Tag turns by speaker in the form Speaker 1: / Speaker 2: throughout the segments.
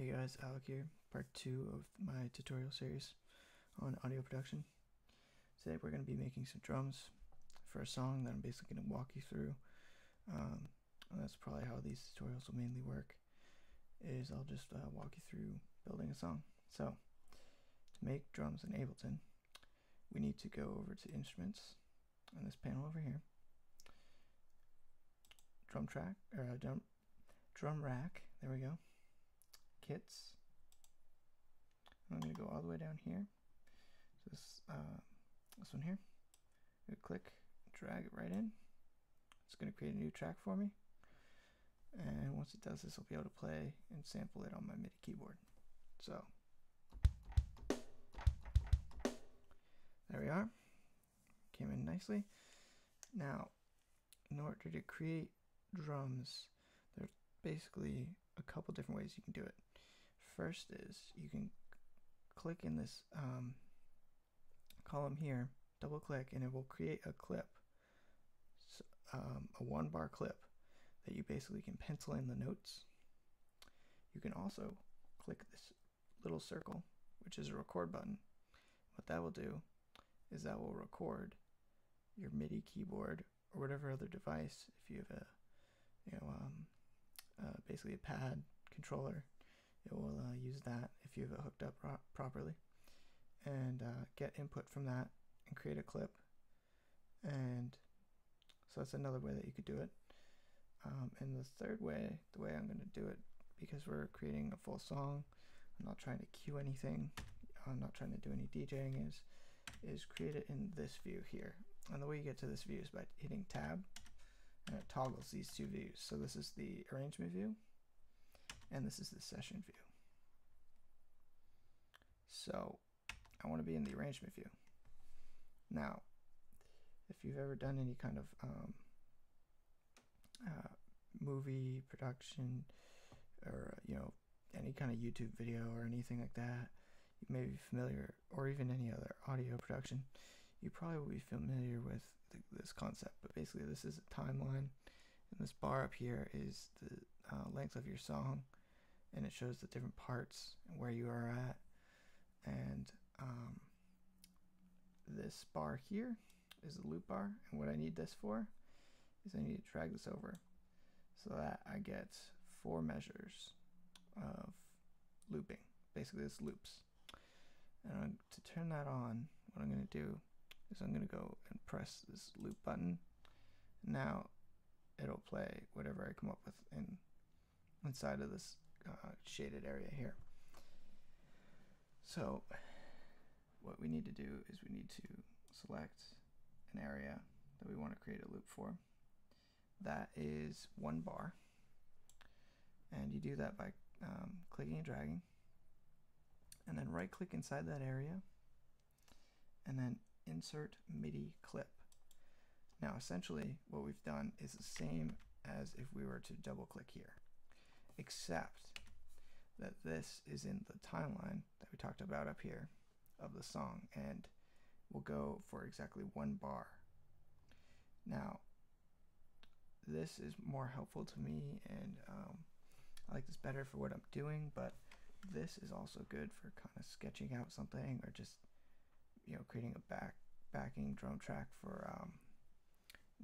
Speaker 1: Hey guys, Alec here, part 2 of my tutorial series on audio production. Today we're going to be making some drums for a song that I'm basically going to walk you through. And that's probably how these tutorials will mainly work, is I'll just walk you through building a song. So, to make drums in Ableton, we need to go over to Instruments on this panel over here, Drum Rack, there we go. Kits. I'm going to go all the way down here. So this one here. Click, drag it right in. It's going to create a new track for me. And once it does this, I'll be able to play and sample it on my MIDI keyboard. So there we are. Came in nicely. Now, in order to create drums, there's basically a couple different ways you can do it. First is you can click in this column here, double click, and it will create a clip, a 1-bar clip that you basically can pencil in the notes. You can also click this little circle, which is a record button. What that will do is that will record your MIDI keyboard or whatever other device. If you have basically a pad controller, it will use that if you have it hooked up properly, and get input from that and create a clip. And so that's another way that you could do it. And the third way, the way I'm going to do it, because we're creating a full song, I'm not trying to cue anything, I'm not trying to do any DJing, is create it in this view here. And the way you get to this view is by hitting tab, and it toggles these two views. So this is the arrangement view, and this is the session view. So I want to be in the arrangement view. Now, if you've ever done any kind of movie production, or any kind of YouTube video or anything like that, you may be familiar, or even any other audio production, you probably will be familiar with this concept. But basically, this is a timeline, and this bar up here is the length of your song, and it shows the different parts and where you are at. And this bar here is the loop bar, and what I need this for is I need to drag this over so that I get 4 measures of looping. Basically, this loops. And to turn that on, what I'm going to do is I'm going to go and press this loop button. Now it'll play whatever I come up with inside of this shaded area here. So what we need to do is we need to select an area that we want to create a loop for. That is 1 bar, and you do that by clicking and dragging, and then right click inside that area, and then insert MIDI clip. Now essentially what we've done is the same as if we were to double click here, except that this is in the timeline that we talked about up here of the song, and we'll go for exactly 1 bar. Now this is more helpful to me, and I like this better for what I'm doing, but this is also good for kind of sketching out something, or just creating a backing drum track for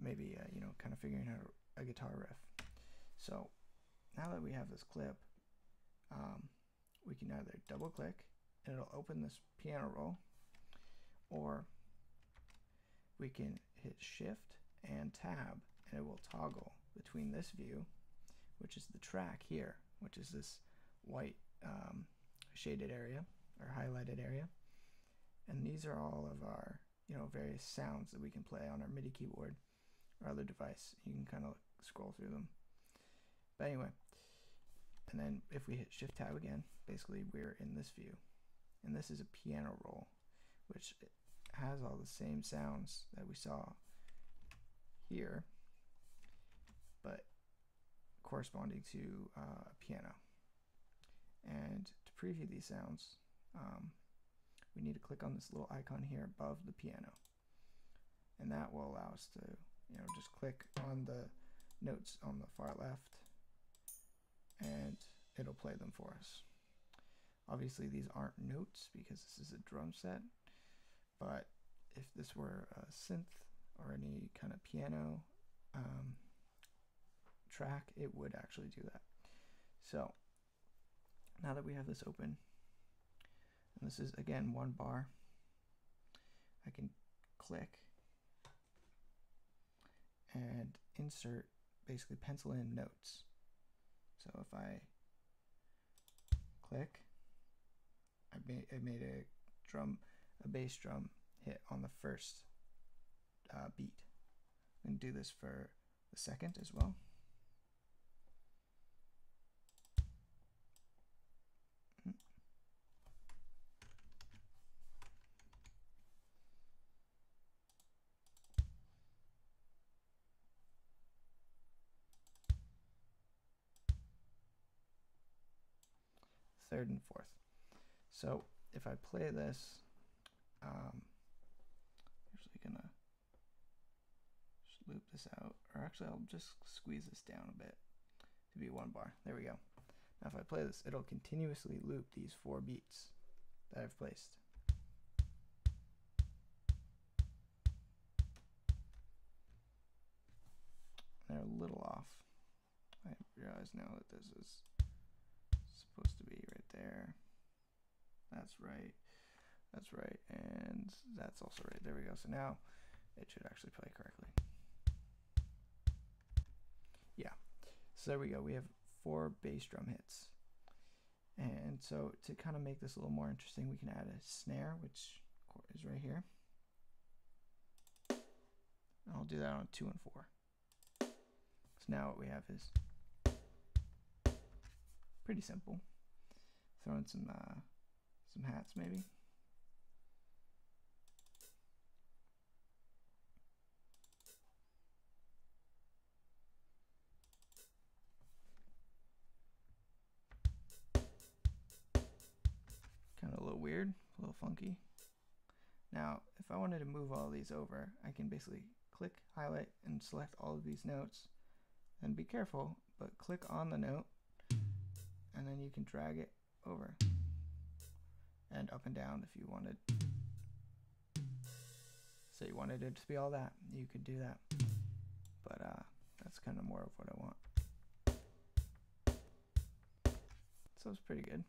Speaker 1: maybe kind of figuring out a guitar riff. So now that we have this clip, we can either double click and it'll open this piano roll, or we can hit shift and tab and it will toggle between this view, which is the track here, which is this white shaded area or highlighted area, and these are all of our various sounds that we can play on our MIDI keyboard or other device. You can kind of scroll through them. But anyway, and then if we hit shift tab again, basically we're in this view, and this is a piano roll, which has all the same sounds that we saw here, but corresponding to a piano. And to preview these sounds, we need to click on this little icon here above the piano, and that will allow us to just click on the notes on the far left, and it'll play them for us. Obviously these aren't notes because this is a drum set, but if this were a synth or any kind of piano track, it would actually do that. So now that we have this open, and this is again one bar, I can click and insert, basically pencil in notes. So if I click, I made a bass drum hit on the first beat. I'm going to do this for the second as well. Third and fourth. So if I play this, usually gonna just loop this out, or actually I'll just squeeze this down a bit to be one bar. There we go. Now if I play this, it'll continuously loop these 4 beats that I've placed. They're a little off. I realize now that this is supposed to be right there. That's right. That's right. And that's also right. There we go. So now it should actually play correctly. Yeah. So there we go. We have 4 bass drum hits. And so to kind of make this a little more interesting, we can add a snare, which is right here. And I'll do that on 2 and 4. So now what we have is pretty simple. Throw in some hats maybe. Kind of a little weird, a little funky. Now, if I wanted to move all these over, I can basically click, highlight, and select all of these notes. And be careful, but click on the note, and then you can drag it over and up and down if you wanted. So you wanted it to be all that, you could do that. But that's kind of more of what I want. So it's pretty good.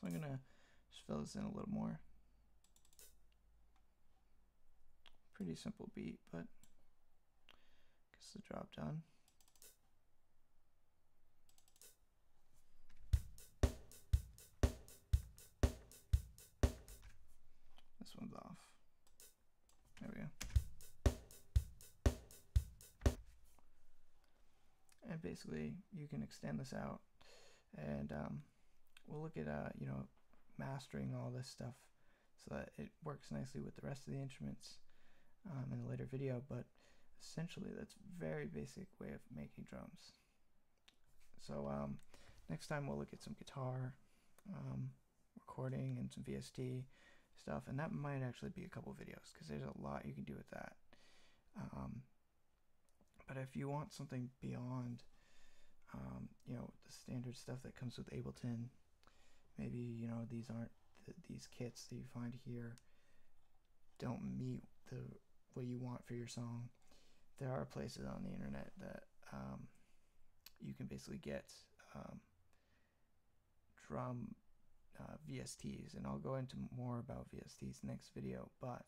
Speaker 1: So I'm gonna just fill this in a little more. Pretty simple beat, but gets the job done. This one's off. There we go. And basically you can extend this out, and we'll look at you know, mastering all this stuff so that it works nicely with the rest of the instruments in a later video. But essentially that's a very basic way of making drums. So next time we'll look at some guitar recording and some VST stuff, and that might actually be a couple videos because there's a lot you can do with that. But if you want something beyond you know, the standard stuff that comes with Ableton, maybe, you know, these aren't these kits that you find here don't meet what you want for your song, there are places on the internet that you can basically get drum VSTs, and I'll go into more about VSTs next video, but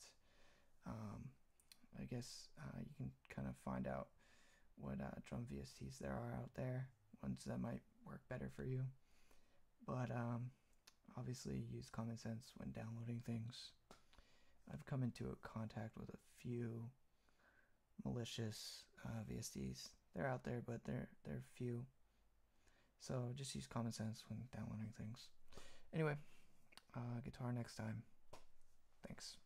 Speaker 1: I guess you can kind of find out what drum VSTs there are out there, ones that might work better for you. But obviously use common sense when downloading things. I've come into contact with a few malicious VSTs. They're out there, but they're few. So just use common sense when downloading things. Anyway, guitar next time. Thanks.